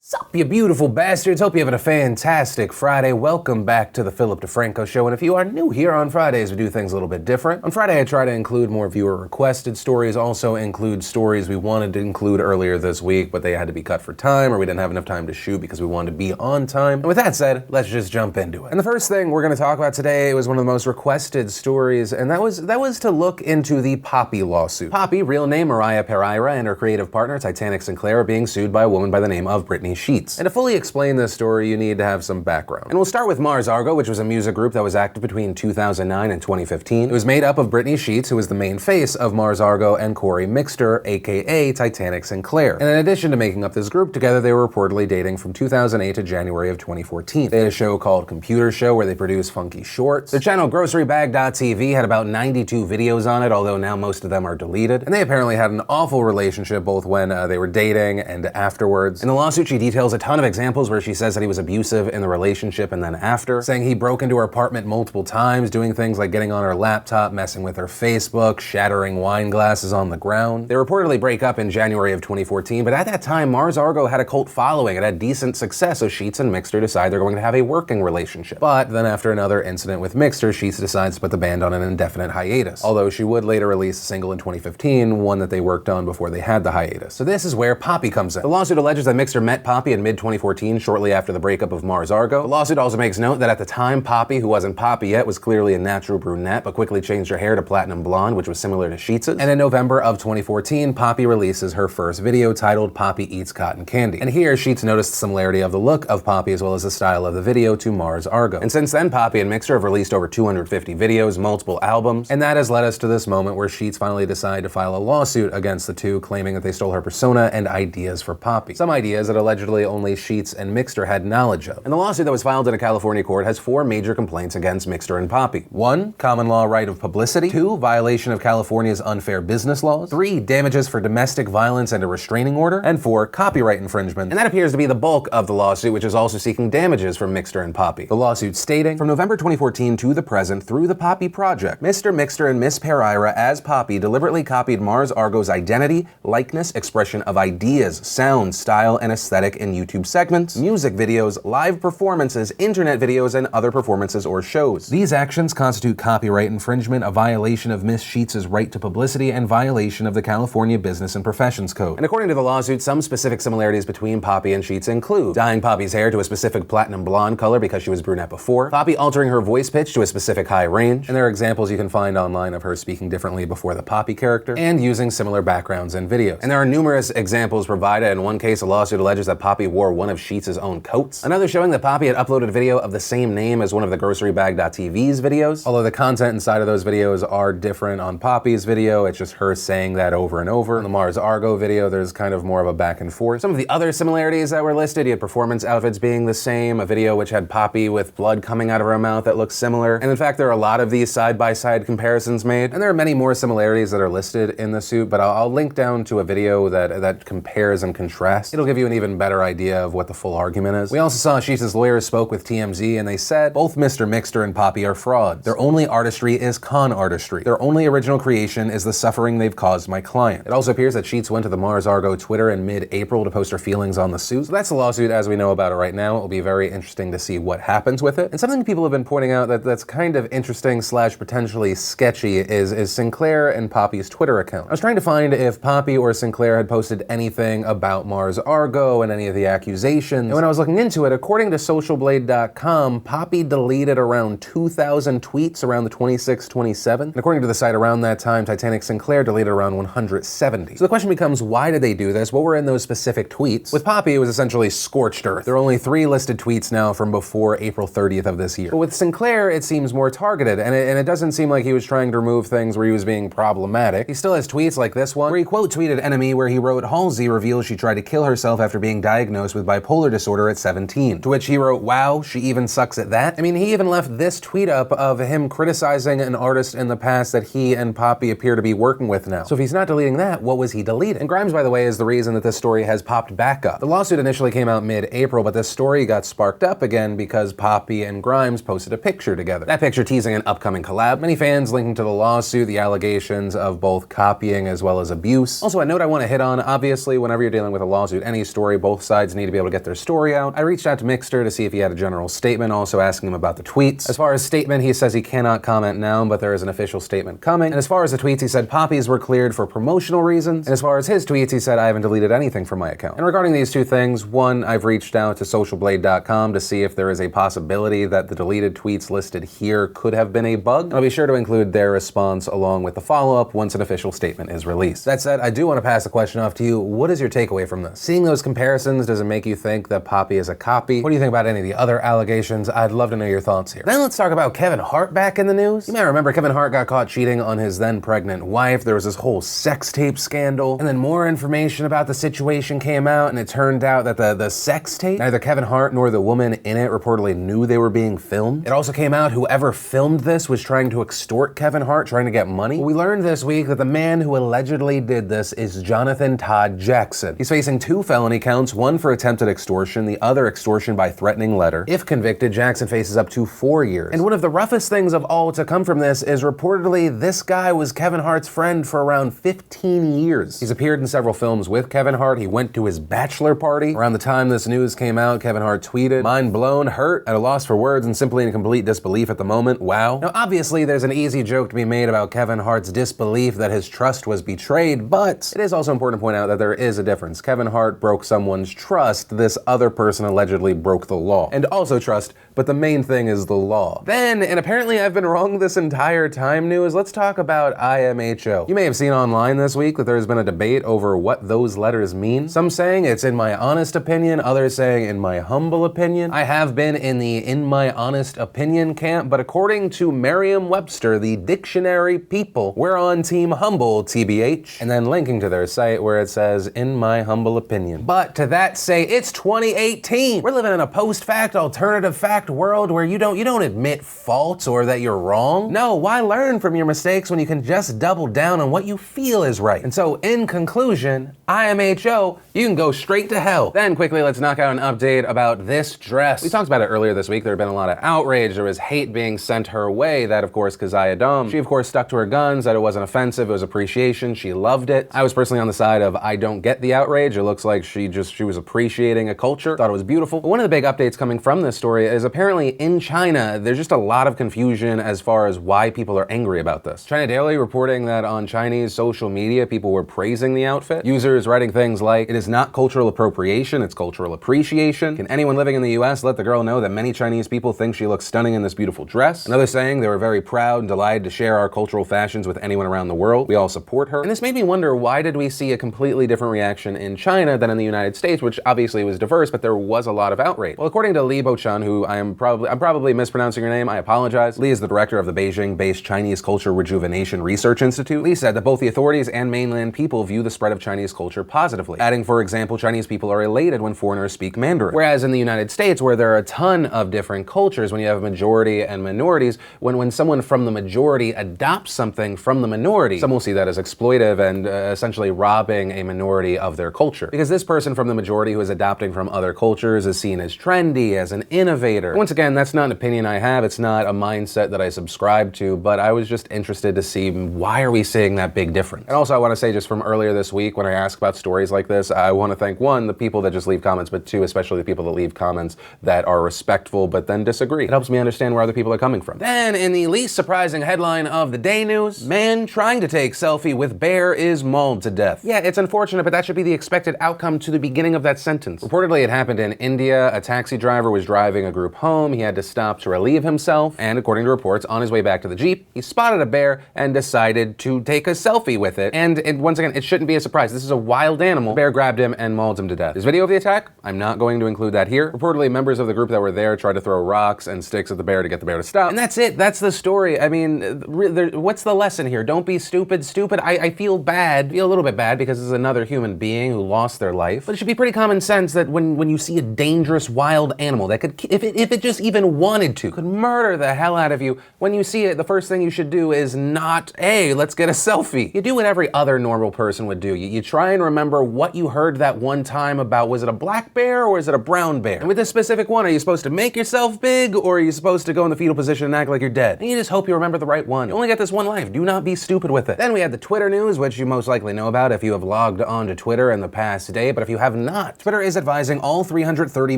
Sup, you beautiful bastards. Hope you're having a fantastic Friday. Welcome back to the Philip DeFranco Show. And if you are new here on Fridays, we do things a little bit different. On Friday, I try to include more viewer-requested stories, also include stories we wanted to include earlier this week, but they had to be cut for time, or we didn't have enough time to shoot because we wanted to be on time. And with that said, let's just jump into it. And the first thing we're going to talk about today was one of the most requested stories, and that was to look into the Poppy lawsuit. Poppy, real name Mariah Pereira, and her creative partner, Titanic Sinclair, are being sued by a woman by the name of Britney Sheets. And to fully explain this story, you need to have some background. And we'll start with Mars Argo, which was a music group that was active between 2009 and 2015. It was made up of Britney Sheets, who was the main face of Mars Argo, and Corey Mixter, aka Titanic Sinclair. And in addition to making up this group, together they were reportedly dating from 2008 to January of 2014. They had a show called Computer Show where they produced funky shorts. Their channel GroceryBag.tv had about 92 videos on it, although now most of them are deleted. And they apparently had an awful relationship both when they were dating and afterwards. In the lawsuit, she details a ton of examples where she says that he was abusive in the relationship and then after, saying he broke into her apartment multiple times, doing things like getting on her laptop, messing with her Facebook, shattering wine glasses on the ground. They reportedly break up in January of 2014, but at that time, Mars Argo had a cult following. It had decent success, so Sheets and Mixter decide they're going to have a working relationship. But then after another incident with Mixter, Sheets decides to put the band on an indefinite hiatus, although she would later release a single in 2015, one that they worked on before they had the hiatus. So this is where Poppy comes in. The lawsuit alleges that Mixter met Poppy in mid-2014, shortly after the breakup of Mars Argo. The lawsuit also makes note that at the time, Poppy, who wasn't Poppy yet, was clearly a natural brunette, but quickly changed her hair to platinum blonde, which was similar to Sheets'. And in November of 2014, Poppy releases her first video titled Poppy Eats Cotton Candy. And here, Sheets noticed the similarity of the look of Poppy as well as the style of the video to Mars Argo. And since then, Poppy and Mixter have released over 250 videos, multiple albums, and that has led us to this moment where Sheets finally decided to file a lawsuit against the two, claiming that they stole her persona and ideas for Poppy. Some ideas that allegedly only Sheets and Mixter had knowledge of. And the lawsuit that was filed in a California court has 4 major complaints against Mixter and Poppy. 1, common law right of publicity. 2, violation of California's unfair business laws. 3, damages for domestic violence and a restraining order. And 4, copyright infringement. And that appears to be the bulk of the lawsuit, which is also seeking damages from Mixter and Poppy. The lawsuit stating, from November 2014 to the present, through the Poppy Project, Mr. Mixter and Miss Pereira as Poppy deliberately copied Mars Argo's identity, likeness, expression of ideas, sound, style, and aesthetic in YouTube segments, music videos, live performances, internet videos, and other performances or shows. These actions constitute copyright infringement, a violation of Miss Sheets' right to publicity, and violation of the California Business and Professions Code. And according to the lawsuit, some specific similarities between Poppy and Sheets include dyeing Poppy's hair to a specific platinum blonde color because she was brunette before, Poppy altering her voice pitch to a specific high range, and there are examples you can find online of her speaking differently before the Poppy character, and using similar backgrounds in videos. And there are numerous examples provided. In one case, a lawsuit alleges that Poppy wore one of Sheets' own coats. Another showing that Poppy had uploaded a video of the same name as one of the GroceryBag.tv's videos, although the content inside of those videos are different on Poppy's video. It's just her saying that over and over. In the Mars Argo video, there's kind of more of a back and forth. Some of the other similarities that were listed, you had performance outfits being the same, a video which had Poppy with blood coming out of her mouth that looks similar, and in fact there are a lot of these side-by-side comparisons made, and there are many more similarities that are listed in the suit, but I'll link down to a video that compares and contrasts. It'll give you an even better idea of what the full argument is. We also saw Sheets' lawyers spoke with TMZ, and they said both Mr. Mixter and Poppy are frauds. Their only artistry is con artistry. Their only original creation is the suffering they've caused my client. It also appears that Sheets went to the Mars Argo Twitter in mid-April to post her feelings on the suit. So that's the lawsuit as we know about it right now. It will be very interesting to see what happens with it. And something people have been pointing out that's kind of interesting / potentially sketchy is Sinclair and Poppy's Twitter account. I was trying to find if Poppy or Sinclair had posted anything about Mars Argo and any of the accusations. And when I was looking into it, according to socialblade.com, Poppy deleted around 2,000 tweets around the 26-27. And according to the site around that time, Titanic Sinclair deleted around 170. So the question becomes, why did they do this? What were in those specific tweets? With Poppy, it was essentially scorched earth. There are only 3 listed tweets now from before April 30th of this year. But with Sinclair, it seems more targeted, and it doesn't seem like he was trying to remove things where he was being problematic. He still has tweets like this one, where he quote tweeted Enemy, where he wrote, Halsey reveals she tried to kill herself after being diagnosed with bipolar disorder at 17. To which he wrote, wow, she even sucks at that? I mean, he even left this tweet up of him criticizing an artist in the past that he and Poppy appear to be working with now. So if he's not deleting that, what was he deleting? And Grimes, by the way, is the reason that this story has popped back up. The lawsuit initially came out mid-April, but this story got sparked up again because Poppy and Grimes posted a picture together. That picture teasing an upcoming collab. Many fans linking to the lawsuit, the allegations of both copying as well as abuse. Also, a note I want to hit on, obviously, whenever you're dealing with a lawsuit, any story, both both sides need to be able to get their story out. I reached out to Mixter to see if he had a general statement, also asking him about the tweets. As far as statement, he says he cannot comment now, but there is an official statement coming. And as far as the tweets, he said poppies were cleared for promotional reasons. And as far as his tweets, he said I haven't deleted anything from my account. And regarding these two things, one, I've reached out to socialblade.com to see if there is a possibility that the deleted tweets listed here could have been a bug. And I'll be sure to include their response along with the follow-up once an official statement is released. That said, I do want to pass the question off to you. What is your takeaway from this? Seeing those comparisons, does it make you think that Poppy is a copy? What do you think about any of the other allegations? I'd love to know your thoughts here. Then let's talk about Kevin Hart back in the news. You may remember Kevin Hart got caught cheating on his then pregnant wife. There was this whole sex tape scandal, and then more information about the situation came out, and it turned out that the sex tape, neither Kevin Hart nor the woman in it reportedly knew they were being filmed. It also came out whoever filmed this was trying to extort Kevin Hart, trying to get money. We learned this week that the man who allegedly did this is Jonathan Todd Jackson. He's facing 2 felony counts, one for attempted extortion, the other extortion by threatening letter. If convicted, Jackson faces up to 4 years. And one of the roughest things of all to come from this is reportedly this guy was Kevin Hart's friend for around 15 years. He's appeared in several films with Kevin Hart. He went to his bachelor party. Around the time this news came out, Kevin Hart tweeted, "Mind blown, hurt, at a loss for words, and simply in complete disbelief at the moment. Wow." Now, obviously, there's an easy joke to be made about Kevin Hart's disbelief that his trust was betrayed, but it is also important to point out that there is a difference. Kevin Hart broke someone's trust. This other person allegedly broke the law. And also trust, but the main thing is the law. Then, and apparently I've been wrong this entire time news, let's talk about IMHO. You may have seen online this week that there's been a debate over what those letters mean. Some saying it's in my honest opinion, others saying in my humble opinion. I have been in the in my honest opinion camp, but according to Merriam-Webster, the dictionary people, we're on team humble, TBH, and then linking to their site where it says in my humble opinion. But to that say, it's 2018. We're living in a post-fact, alternative fact world where you don't admit faults or that you're wrong. No, why learn from your mistakes when you can just double down on what you feel is right? And so in conclusion, IMHO, you can go straight to hell. Then quickly, let's knock out an update about this dress. We talked about it earlier this week. There had been a lot of outrage. There was hate being sent her way. That, of course, Keziah Dumb. She, of course, stuck to her guns, that it wasn't offensive. It was appreciation. She loved it. I was personally on the side of I don't get the outrage. It looks like she was appreciating a culture. Thought it was beautiful. But one of the big updates coming from this story is apparently in China, there's just a lot of confusion as far as why people are angry about this. China Daily reporting that on Chinese social media, people were praising the outfit. Users writing things like, it is not cultural appropriation, it's cultural appreciation. Can anyone living in the US let the girl know that many Chinese people think she looks stunning in this beautiful dress? Another saying they were very proud and delighted to share our cultural fashions with anyone around the world. We all support her. And this made me wonder, why did we see a completely different reaction in China than in the United States, which obviously was diverse, but there was a lot of outrage. Well, according to Li Bochun, who I'm probably mispronouncing her name, I apologize. Li is the director of the Beijing-based Chinese Culture Rejuvenation Research Institute. Li said that both the authorities and mainland people view the spread of Chinese culture positively, adding, for example, Chinese people are elated when foreigners speak Mandarin. Whereas in the United States, where there are a ton of different cultures, when you have a majority and minorities, when someone from the majority adopts something from the minority, some will see that as exploitive and essentially robbing a minority of their culture. Because this person from the majority who is adopting from other cultures is seen as trendy, as an innovator. Once again, that's not an opinion I have, it's not a mindset that I subscribe to, but I was just interested to see why are we seeing that big difference. And also I want to say, just from earlier this week when I ask about stories like this, I want to thank, one, the people that just leave comments, but two, especially the people that leave comments that are respectful but then disagree. It helps me understand where other people are coming from. Then in the least surprising headline of the day news, man trying to take selfie with bear is mauled to death. Yeah, it's unfortunate, but that should be the expected outcome to the beginning of that sentence. Reportedly it happened in India. A taxi driver was driving a group home. He had to stop to relieve himself, and according to reports, on his way back to the Jeep, he spotted a bear and decided to take a selfie with it. And once again, it shouldn't be a surprise. This is a wild animal. The bear grabbed him and mauled him to death. There's video of the attack. I'm not going to include that here. Reportedly, members of the group that were there tried to throw rocks and sticks at the bear to get the bear to stop. And that's it. That's the story. I mean, what's the lesson here? Don't be stupid. I feel a little bit bad because this is another human being who lost their life. But it should be pretty common sense that when you see a dangerous wild animal that could, if it just even wanted to, could murder the hell out of you, when you see it, the first thing you should do is not, hey, let's get a selfie. You do what every other normal person would do. You try and remember what you heard that one time about, was it a black bear or is it a brown bear? And with this specific one, are you supposed to make yourself big or are you supposed to go in the fetal position and act like you're dead? And you just hope you remember the right one. You only get this one life. Do not be stupid with it. Then we had the Twitter news, which you most likely know about if you have logged on to Twitter in the past day, but if you have not. Twitter is advising all 330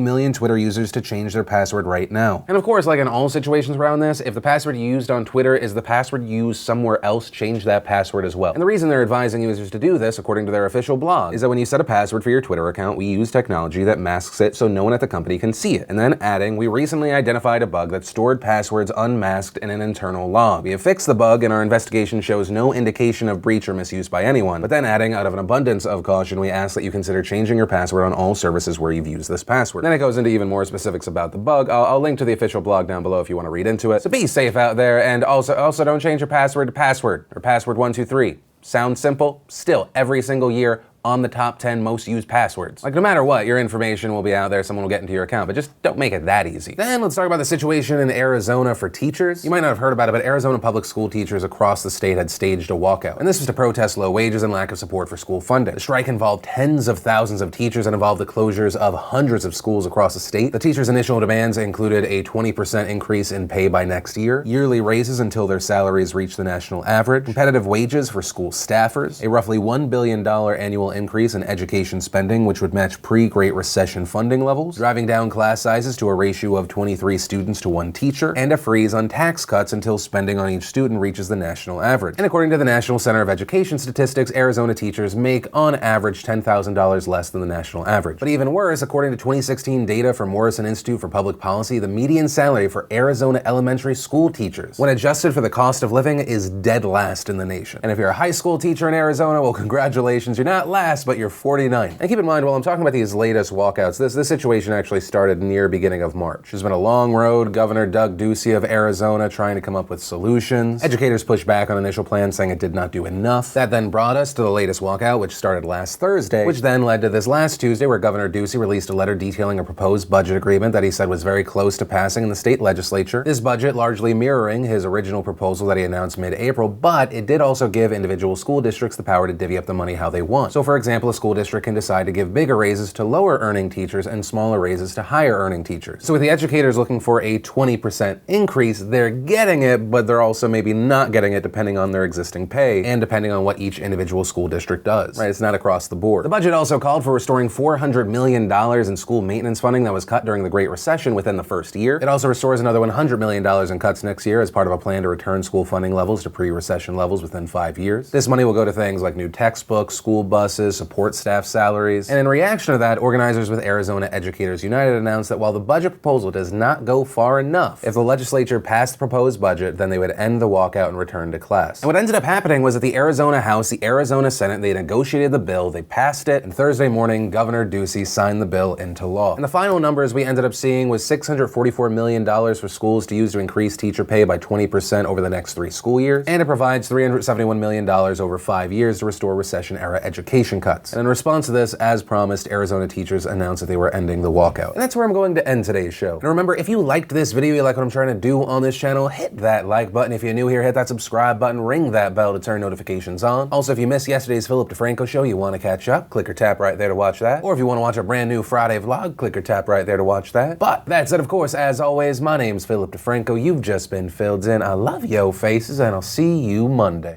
million Twitter users to change their password right now. And of course, like in all situations around this, if the password you used on Twitter is the password you used somewhere else, change that password as well. And the reason they're advising users to do this, according to their official blog, is that when you set a password for your Twitter account, we use technology that masks it so no one at the company can see it. And then adding, we recently identified a bug that stored passwords unmasked in an internal log. We have fixed the bug and our investigation shows no indication of breach or misuse by anyone. But then adding, out of an abundance of caution, we ask that you consider changing your password on all services where you've used this password. Then it goes into even more specifics about the bug. I'll link to the official blog down below if you want to read into it. So be safe out there, and also don't change your password to password or password 123. Sounds simple? Still, every single year, on the top 10 most used passwords. Like, no matter what, your information will be out there, someone will get into your account, but just don't make it that easy. Then let's talk about the situation in Arizona for teachers. You might not have heard about it, but Arizona public school teachers across the state had staged a walkout. And this was to protest low wages and lack of support for school funding. The strike involved tens of thousands of teachers and involved the closures of hundreds of schools across the state. The teachers' initial demands included a 20% increase in pay by next year, yearly raises until their salaries reach the national average, competitive wages for school staffers, a roughly $1 billion annual increase in education spending, which would match pre-Great Recession funding levels, driving down class sizes to a ratio of 23 students to 1 teacher, and a freeze on tax cuts until spending on each student reaches the national average. And according to the National Center of Education Statistics, Arizona teachers make, on average, $10,000 less than the national average. But even worse, according to 2016 data from Morrison Institute for Public Policy, the median salary for Arizona elementary school teachers, when adjusted for the cost of living, is dead last in the nation. And if you're a high school teacher in Arizona, well, congratulations, you're not last, but you're 49. And keep in mind, while I'm talking about these latest walkouts, this situation actually started near beginning of March. It's been a long road. Governor Doug Ducey of Arizona trying to come up with solutions. Educators pushed back on initial plans, saying it did not do enough. That then brought us to the latest walkout, which started last Thursday, which then led to this last Tuesday, where Governor Ducey released a letter detailing a proposed budget agreement that he said was very close to passing in the state legislature. This budget largely mirroring his original proposal that he announced mid-April, but it did also give individual school districts the power to divvy up the money how they want. So for example, a school district can decide to give bigger raises to lower earning teachers and smaller raises to higher earning teachers. So with the educators looking for a 20% increase, they're getting it, but they're also maybe not getting it depending on their existing pay and depending on what each individual school district does, right? It's not across the board. The budget also called for restoring $400 million in school maintenance funding that was cut during the Great Recession within the first year. It also restores another $100 million in cuts next year as part of a plan to return school funding levels to pre-recession levels within 5 years. This money will go to things like new textbooks, school buses, support staff salaries. And in reaction to that, organizers with Arizona Educators United announced that while the budget proposal does not go far enough, if the legislature passed the proposed budget, then they would end the walkout and return to class. And what ended up happening was that the Arizona House, the Arizona Senate, they negotiated the bill, they passed it, and Thursday morning, Governor Ducey signed the bill into law. And the final numbers we ended up seeing was $644 million for schools to use to increase teacher pay by 20% over the next 3 school years, and it provides $371 million over 5 years to restore recession-era education cuts. And in response to this, as promised, Arizona teachers announced that they were ending the walkout. And that's where I'm going to end today's show. And remember, if you liked this video, you like what I'm trying to do on this channel, hit that like button. If you're new here, hit that subscribe button, ring that bell to turn notifications on. Also, if you missed yesterday's Philip DeFranco show, you want to catch up, click or tap right there to watch that. Or if you want to watch a brand new Friday vlog, click or tap right there to watch that. But that said, of course, as always, my name's Philip DeFranco. You've just been filled in. I love yo faces, and I'll see you Monday.